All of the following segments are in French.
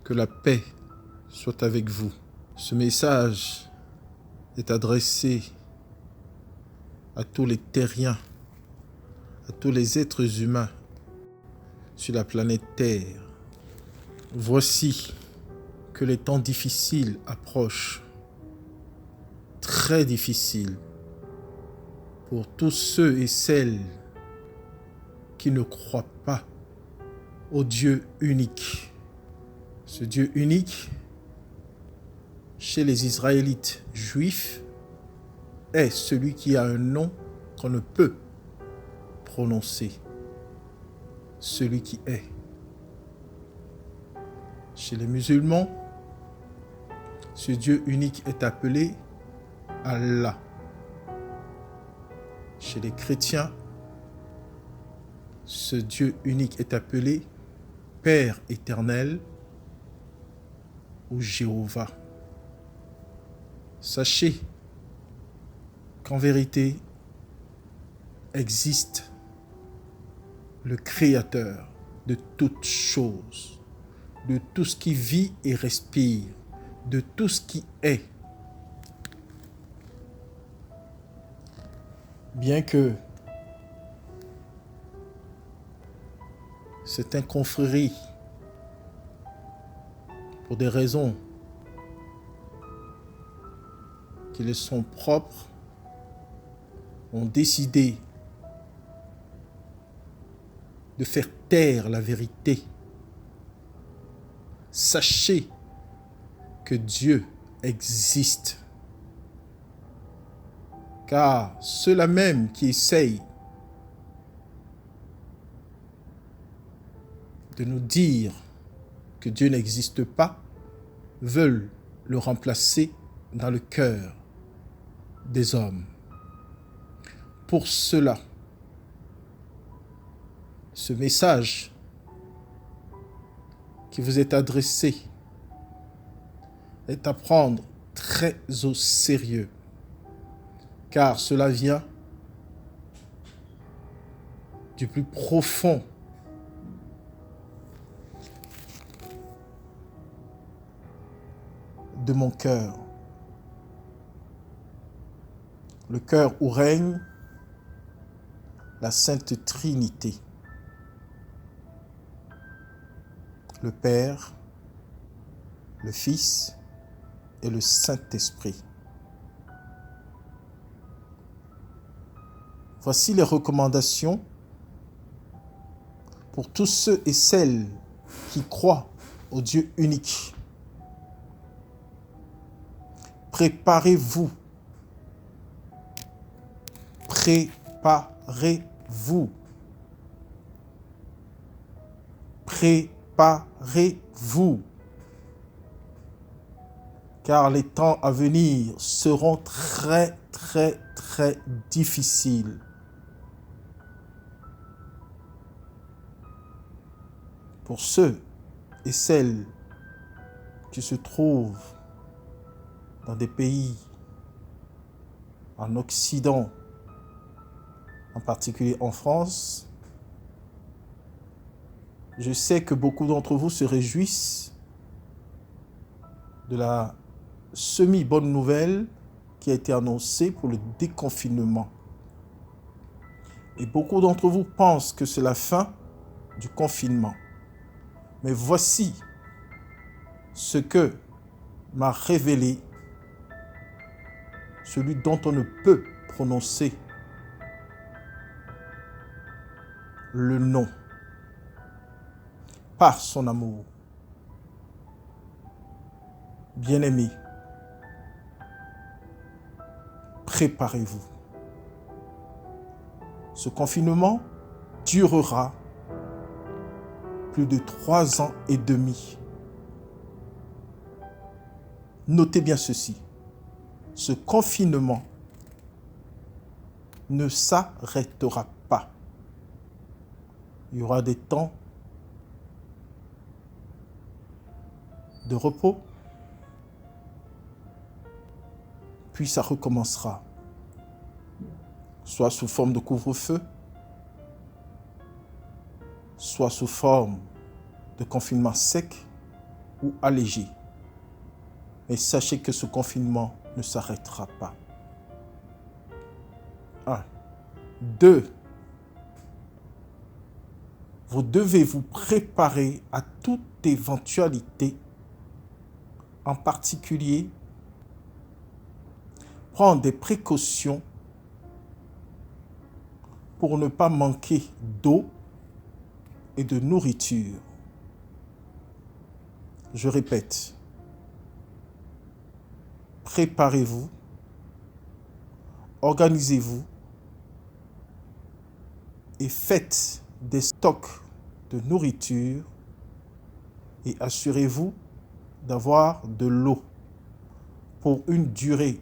Que la paix soit avec vous. Ce message est adressé à tous les terriens, à tous les êtres humains sur la planète Terre. Voici que les temps difficiles approchent, très difficiles, pour tous ceux et celles qui ne croient pas au Dieu unique. Ce Dieu unique, chez les Israélites juifs, est celui qui a un nom qu'on ne peut prononcer. Celui qui est. Chez les musulmans, ce Dieu unique est appelé Allah. Chez les chrétiens, ce Dieu unique est appelé Père éternel ou Jéhovah. Sachez qu'en vérité existe le Créateur de toutes choses, de tout ce qui vit et respire, de tout ce qui est. Bien que certaines confréries, pour des raisons qui leur sont propres, ont décidé de faire taire la vérité. Sachez que Dieu existe. Car ceux-là même qui essayent de nous dire que Dieu n'existe pas veulent le remplacer dans le cœur des hommes. Pour cela, ce message qui vous est adressé est à prendre très au sérieux, car cela vient du plus profond de mon cœur. Le cœur où règne la Sainte Trinité. Le Père, le Fils et le Saint-Esprit. Voici les recommandations pour tous ceux et celles qui croient au Dieu unique. Préparez-vous. Préparez-vous. Préparez-vous. Car les temps à venir seront très, très, très difficiles. Pour ceux et celles qui se trouvent dans des pays en Occident, en particulier en France, je sais que beaucoup d'entre vous se réjouissent de la semi-bonne nouvelle qui a été annoncée pour le déconfinement. Et beaucoup d'entre vous pensent que c'est la fin du confinement. Mais voici ce que m'a révélé celui dont on ne peut prononcer le nom par son amour. Bien-aimés, préparez-vous. Ce confinement durera plus de 3 ans et demi. Notez bien ceci. Ce confinement ne s'arrêtera pas. Il y aura des temps de repos, puis ça recommencera, soit sous forme de couvre-feu, soit sous forme de confinement sec, ou allégé. Mais sachez que ce confinement ne s'arrêtera pas. 1. 2. Vous devez vous préparer à toute éventualité, en particulier prendre des précautions pour ne pas manquer d'eau et de nourriture. Je répète, préparez-vous, organisez-vous et faites des stocks de nourriture et assurez-vous d'avoir de l'eau pour une durée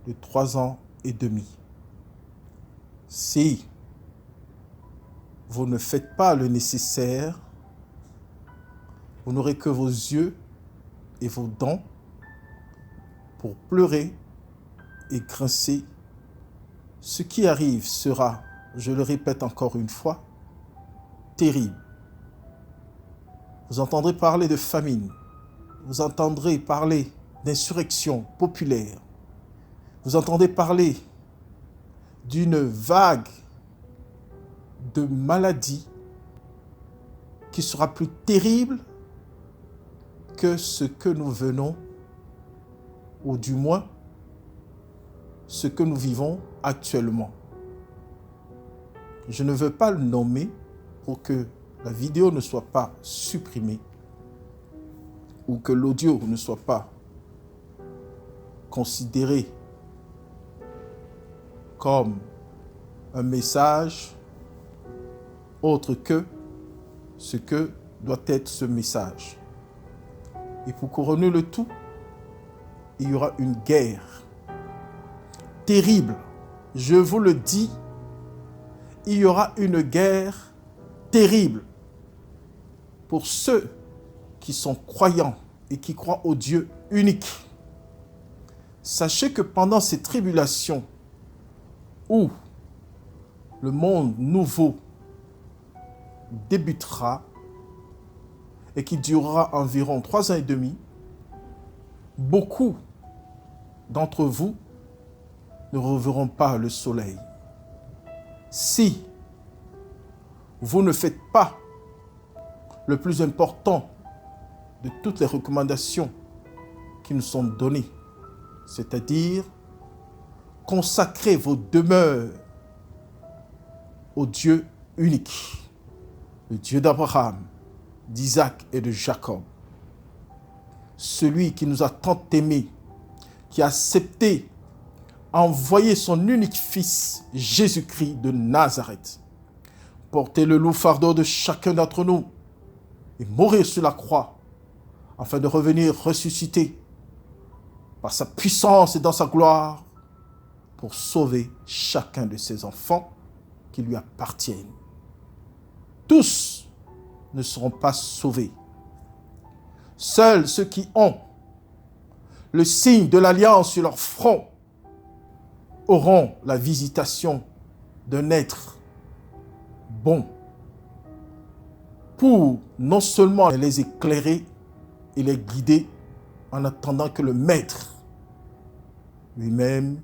de 3 ans et demi. Si vous ne faites pas le nécessaire, vous n'aurez que vos yeux et vos dents pour pleurer et grincer. Ce qui arrive sera, je le répète encore une fois, terrible. Vous entendrez parler de famine, vous entendrez parler d'insurrection populaire, vous entendrez parler d'une vague de maladies qui sera plus terrible que ce que nous venons, ou du moins ce que nous vivons actuellement. Je ne veux pas le nommer pour que la vidéo ne soit pas supprimée ou que l'audio ne soit pas considéré comme un message autre que ce que doit être ce message. Et pour couronner le tout, il y aura une guerre terrible. Je vous le dis, il y aura une guerre terrible pour ceux qui sont croyants et qui croient au Dieu unique. Sachez que pendant ces tribulations où le monde nouveau débutera et qui durera environ 3 ans et demi, beaucoup d'entre vous ne reverront pas le soleil. Si vous ne faites pas le plus important de toutes les recommandations qui nous sont données, c'est-à-dire consacrer vos demeures au Dieu unique, le Dieu d'Abraham, d'Isaac et de Jacob, celui qui nous a tant aimés, qui a accepté envoyer son unique fils, Jésus-Christ de Nazareth, porter le lourd fardeau de chacun d'entre nous et mourir sur la croix afin de revenir ressuscité par sa puissance et dans sa gloire pour sauver chacun de ses enfants qui lui appartiennent. Tous ne seront pas sauvés. Seuls ceux qui ont le signe de l'alliance sur leur front auront la visitation d'un être bon pour non seulement les éclairer et les guider en attendant que le Maître lui-même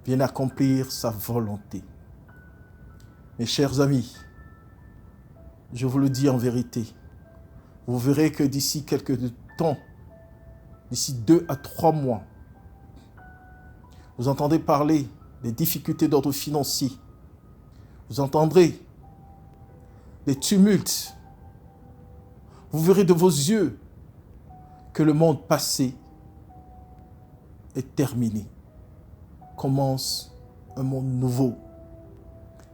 vienne accomplir sa volonté. Mes chers amis, je vous le dis en vérité, vous verrez que d'ici quelques temps, d'ici 2 à 3 mois, vous entendez parler des difficultés d'ordre financier, vous entendrez des tumultes, vous verrez de vos yeux que le monde passé est terminé. Commence un monde nouveau.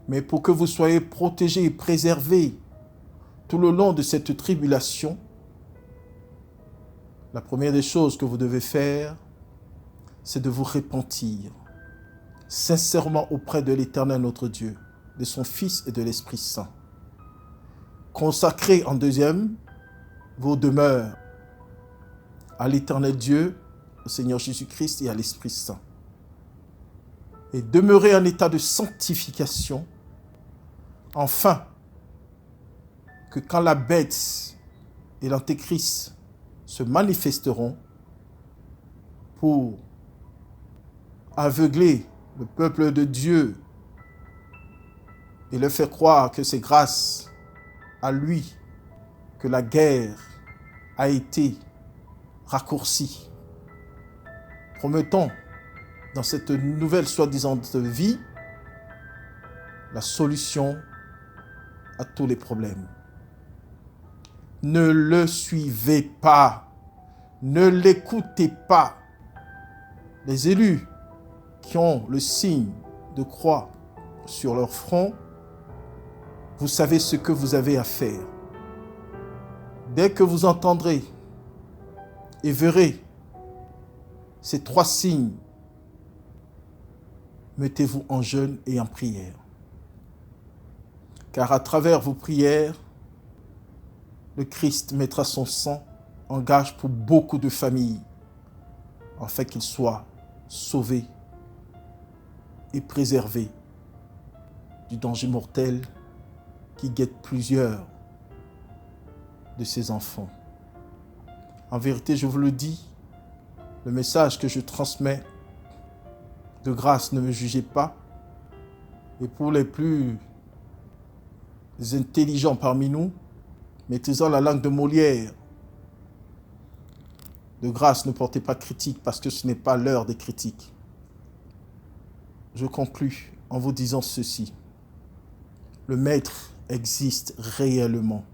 Mais pour que vous soyez protégés et préservés tout le long de cette tribulation, la première des choses que vous devez faire, c'est de vous repentir sincèrement auprès de l'Éternel notre Dieu, de son Fils et de l'Esprit Saint. Consacrez en deuxième vos demeures à l'Éternel Dieu, au Seigneur Jésus-Christ et à l'Esprit Saint. Et demeurez en état de sanctification, afin que quand la bête et l'Antéchrist se manifesteront pour aveugler le peuple de Dieu et leur faire croire que c'est grâce à lui que la guerre a été raccourcie. Promettons dans cette nouvelle soi-disant vie la solution à tous les problèmes. Ne le suivez pas, ne l'écoutez pas. Les élus qui ont le signe de croix sur leur front, vous savez ce que vous avez à faire. Dès que vous entendrez et verrez ces 3 signes, mettez-vous en jeûne et en prière. Car à travers vos prières, le Christ mettra son sang en gage pour beaucoup de familles, afin qu'ils soient sauvés et préservés du danger mortel qui guette plusieurs de ses enfants. En vérité, je vous le dis, le message que je transmets, de grâce, ne me jugez pas. Et pour les plus intelligents parmi nous, maîtrisant la langue de Molière, de grâce, ne portez pas critique parce que ce n'est pas l'heure des critiques. Je conclus en vous disant ceci. Le Maître existe réellement.